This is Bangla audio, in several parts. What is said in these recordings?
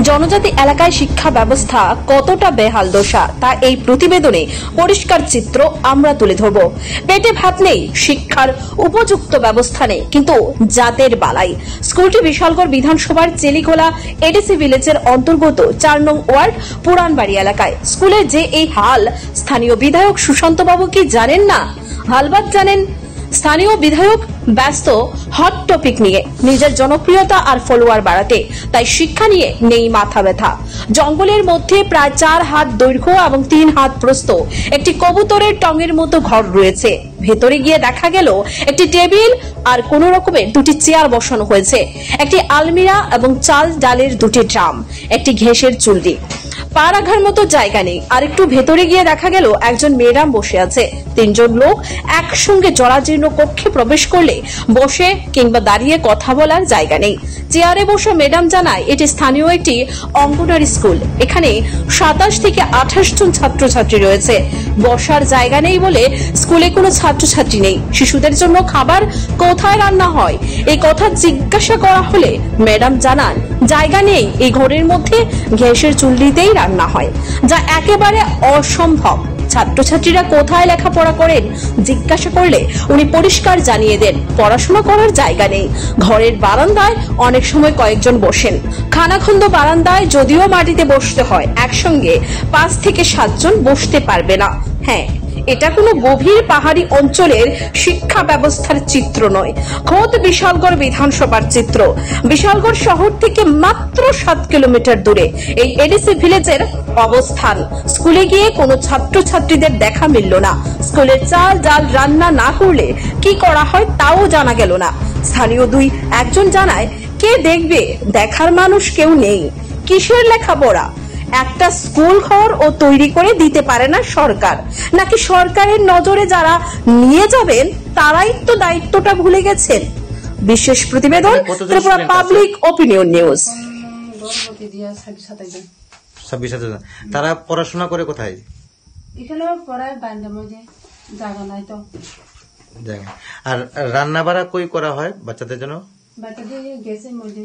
জনজাতি এলাকায় শিক্ষা ব্যবস্থা কতটা বেহাল দশা তা এই প্রতিবেদনে পরিষ্কার চিত্র আমরা তুলে ধরব। পেটে ভাত নেই, শিক্ষার উপযুক্ত ব্যবস্থা নেই, কিন্তু জাতের বালাই। স্কুলটি বিশালগড় বিধানসভার চেলিখোলা এডিসি ভিলেজের অন্তর্গত 4 নং ওয়ার্ড পুরানবাড়ি এলাকায়। স্কুলের যে এই হাল, স্থানীয় বিধায়ক সুশান্ত বাবু কি জানেন না? হালবাদ জানেন। স্থানীয় বিধায়ক ব্যস্ত হট টপিক নিয়ে, নিজের জনপ্রিয়তা আর ফলোয়ার বাড়াতে। তাই শিক্ষা নিয়ে নেই মাথা ব্যথা। জঙ্গলের মধ্যে প্রায় 4 হাত দৈর্ঘ্য এবং 3 হাত প্রস্থ একটি কবুতরের টঙের মতো ঘর রয়েছে। ভেতরে গিয়ে দেখা গেল একটি টেবিল আর কোন রকমের 2টি চেয়ার বসানো হয়েছে, একটি আলমিরা এবং চাল ডালের 2টি ড্রাম, একটি ঘেঁষের চুল্লি। পা রাখার মতো জায়গা নেই। আর একটু ভেতরে গিয়ে দেখা গেল একজন ম্যাডাম বসে আছে। 3 জন লোক একসঙ্গে জরাজীর্ণ কক্ষে প্রবেশ করলে বসে কিংবা দাঁড়িয়ে কথা বলার জায়গা নেই। চেয়ারে বসে ম্যাডাম জানায় এটি স্থানীয় একটি অঙ্গনওয়াড়ি স্কুল। এখানে 27 থেকে 28 জন ছাত্রছাত্রী রয়েছে। বসার জায়গা নেই বলে স্কুলে কোনো ছাত্রছাত্রী নেই। শিশুদের জন্য খাবার কোথায় রান্না হয় এই কথা জিজ্ঞাসা করা হলে ম্যাডাম জানান জায়গা নেই, এই ঘরের মধ্যে গ্যাসের চুল্লিতেই রান্না হয়, যা একেবারে অসম্ভব। ছাত্রছাত্রীরা কোথায় লেখাপড়া করেন জিজ্ঞাসা করলে উনি পরিষ্কার জানিয়ে দেন পড়াশোনা করার জায়গা নেই। ঘরের বারান্দায় অনেক সময় কয়েকজন বসেন। খানাখন্দ বারান্দায় যদিও মাটিতে বসতে হয়, একসঙ্গে 5 থেকে 7 জন বসতে পারবে না। হ্যাঁ, এটা কোনো গভীর পাহাড়ি অঞ্চলের শিক্ষা ব্যবস্থার চিত্র নয়, খোদ বিশালগড় বিধানসভার চিত্র। বিশালগড় শহর থেকে মাত্র 7 কিলোমিটার দূরে এই এডিসি ভিলেজের অবস্থান। স্কুলে গিয়ে কোনো ছাত্রছাত্রীদের দেখা মিলল না। স্কুলের চাল ডাল রান্না না করলে কি করা হয় তাও জানা গেল না। স্থানীয় একজন জানায় কে দেখবে, দেখার মানুষ কেউ নেই। কিসের লেখাপড়া? একটা স্কুল ঘর ও তৈরি করে দিতে পারে না সরকার, নাকি সরকারের নজরে যারা নিয়ে যাবেন তারাই তো দায়িত্বটা ভুলে গেছেন? বিশেষ প্রতিবেদন, ত্রিপুরা পাবলিক ওপিনিয়ন নিউজ। 26,000। তারা পড়াশোনা করে কোথায়? এখানে পড়ায় বান্দা মধ্যে জায়গা নাই তো জায়গা। আর রান্না বাড়া কই করা হয় বাচ্চাদের জন্য? বাচ্চাদের গ্যাসের মধ্যে।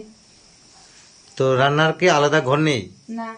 তো রান্নার কি আলাদা ঘর নেই? না।